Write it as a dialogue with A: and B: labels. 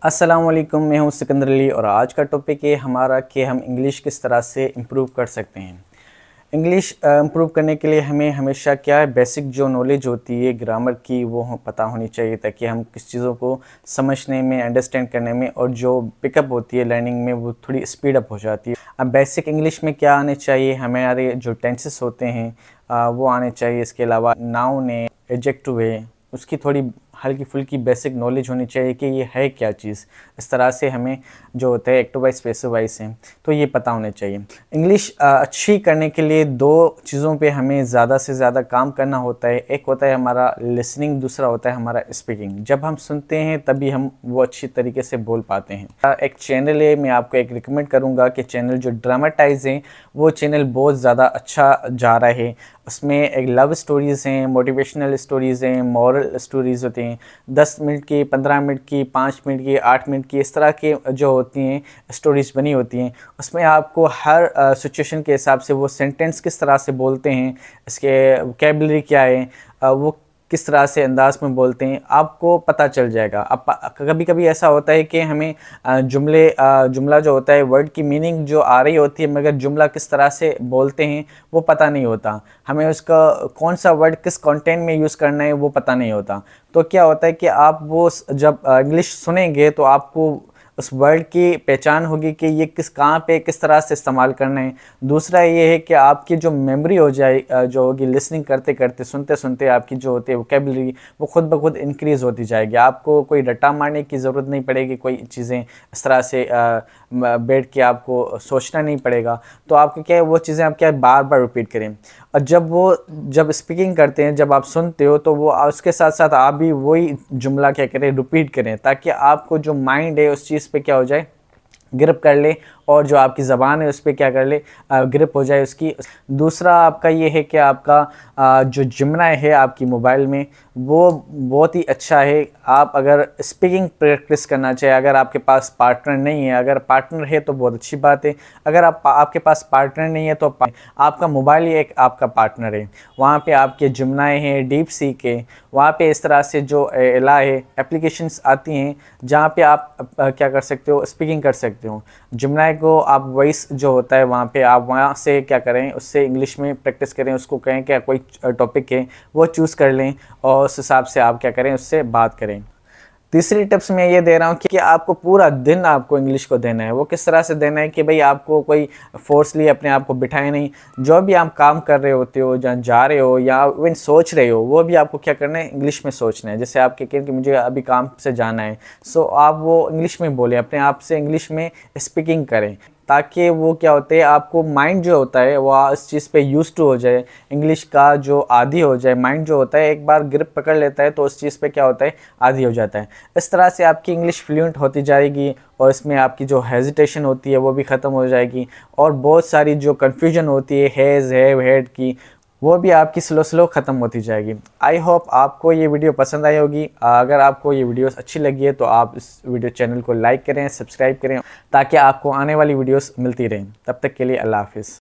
A: अस्सलामुअलैकुम, मैं हूं सिकंदर अली और आज का टॉपिक है हमारा कि हम इंग्लिश किस तरह से इम्प्रूव कर सकते हैं। इंग्लिश इम्प्रूव करने के लिए हमें हमेशा क्या है, बेसिक जो नॉलेज होती है ग्रामर की वो पता होनी चाहिए ताकि हम किस चीज़ों को समझने में, अंडरस्टैंड करने में और जो पिकअप होती है लर्निंग में वो थोड़ी स्पीड अप हो जाती है। अब बेसिक इंग्लिश में क्या आने चाहिए, हमारे जो टेंसेस होते हैं वो आने चाहिए। इसके अलावा नाउन है, एडजेक्टिव है, उसकी थोड़ी हल्की फुल्की बेसिक नॉलेज होनी चाहिए कि ये है क्या चीज़। इस तरह से हमें जो होता है एक्टिव वाइज पैसिव वाइज हैं तो ये पता होने चाहिए। इंग्लिश अच्छी करने के लिए दो चीज़ों पे हमें ज़्यादा से ज़्यादा काम करना होता है। एक होता है हमारा लिसनिंग, दूसरा होता है हमारा स्पीकिंग। जब हम सुनते हैं तभी हम वो अच्छी तरीके से बोल पाते हैं। एक चैनल है, मैं आपको एक रिकमेंड करूँगा कि चैनल जो ड्रामाटाइज हैं वो चैनल बहुत ज़्यादा अच्छा जा रहा है। उसमें एक लव स्टोरीज़ हैं, मोटिवेशनल स्टोरीज़ हैं, मॉरल स्टोरीज़ होती हैं। 10 मिनट की, 15 मिनट की, 5 मिनट की, 8 मिनट की, इस तरह के जो होती हैं स्टोरीज़ बनी होती हैं। उसमें आपको हर सिचुएशन के हिसाब से वो सेंटेंस किस तरह से बोलते हैं, इसके वोकैबुलरी क्या है, वो किस तरह से अंदाज में बोलते हैं, आपको पता चल जाएगा। अब कभी कभी ऐसा होता है कि हमें जुमला जो होता है, वर्ड की मीनिंग जो आ रही होती है मगर जुमला किस तरह से बोलते हैं वो पता नहीं होता। हमें उसका कौन सा वर्ड किस कंटेंट में यूज़ करना है वो पता नहीं होता। तो क्या होता है कि आप वो जब इंग्लिश सुनेंगे तो आपको उस वर्ड की पहचान होगी कि ये कहाँ पे किस तरह से इस्तेमाल करना है। दूसरा ये है कि आपकी जो मेमोरी हो जाए, जो होगी लिसनिंग करते करते, सुनते सुनते, आपकी जो होती है वोकैबुलरी वो खुद ब खुद इंक्रीज़ होती जाएगी। आपको कोई रट्टा मारने की ज़रूरत नहीं पड़ेगी, कोई चीज़ें इस तरह से बैठ के आपको सोचना नहीं पड़ेगा। तो आपको क्या है, वो चीज़ें आप क्या बार बार रिपीट करें। और जब स्पीकिंग करते हैं, जब आप सुनते हो तो वो उसके साथ साथ आप भी वही जुमला क्या करें, रिपीट करें ताकि आपको जो माइंड है उस चीज़ पे क्या हो जाए, ग्रिप कर ले, और जो आपकी ज़बान है उस पर क्या कर ले, ग्रिप हो जाए उसकी। दूसरा आपका ये है कि आपका जो जिम्ना है आपकी मोबाइल में वो बहुत ही अच्छा है। आप अगर स्पीकिंग प्रैक्टिस करना चाहिए, अगर आपके पास पार्टनर नहीं है, अगर पार्टनर है तो बहुत अच्छी बात है। अगर आपके पास पार्टनर नहीं है तो आपका मोबाइल ही एक आपका पार्टनर है। वहाँ पे आपके जिम्नाएँ हैं, डीप सीक है, वहाँ पे इस तरह से जो एला है एप्लीकेशंस आती हैं जहाँ पे आप क्या कर सकते हो, स्पीकिंग कर सकते हो। जिम्नाए को आप वॉइस जो होता है वहाँ पे आप वहाँ से क्या करें, उससे इंग्लिश में प्रैक्टिस करें। उसको कहें कि कोई टॉपिक है वो चूज़ कर लें और उस हिसाब से आप क्या करें, उससे बात करें। तीसरी टिप्स मैं ये दे रहा हूँ कि आपको पूरा दिन आपको इंग्लिश को देना है। वो किस तरह से देना है कि भाई आपको कोई फोर्सली अपने आप को बिठाए नहीं। जो भी आप काम कर रहे होते हो, जहाँ जा रहे हो या इवन सोच रहे हो, वो भी आपको क्या करना है, इंग्लिश में सोचना है। जैसे आप कहें कि मुझे अभी काम से जाना है, सो आप वो इंग्लिश में बोलें, अपने आप से इंग्लिश में स्पीकिंग करें ताकि वो क्या होते हैं, आपको माइंड जो होता है वो इस चीज़ पे यूज्ड टू हो जाए, इंग्लिश का जो आदी हो जाए। माइंड जो होता है एक बार ग्रिप पकड़ लेता है तो उस चीज़ पे क्या होता है, आदी हो जाता है। इस तरह से आपकी इंग्लिश फ्लुएंट होती जाएगी और इसमें आपकी जो हेजिटेशन होती है वो भी ख़त्म हो जाएगी और बहुत सारी जो कन्फ्यूजन होती है हैज़, हैव, हैड की, वो भी आपकी स्लो ख़त्म होती जाएगी। आई होप आपको ये वीडियो पसंद आई होगी। अगर आपको ये वीडियोस अच्छी लगी है तो आप इस वीडियो चैनल को लाइक करें, सब्सक्राइब करें ताकि आपको आने वाली वीडियोस मिलती रहें। तब तक के लिए अल्लाह हाफिज़।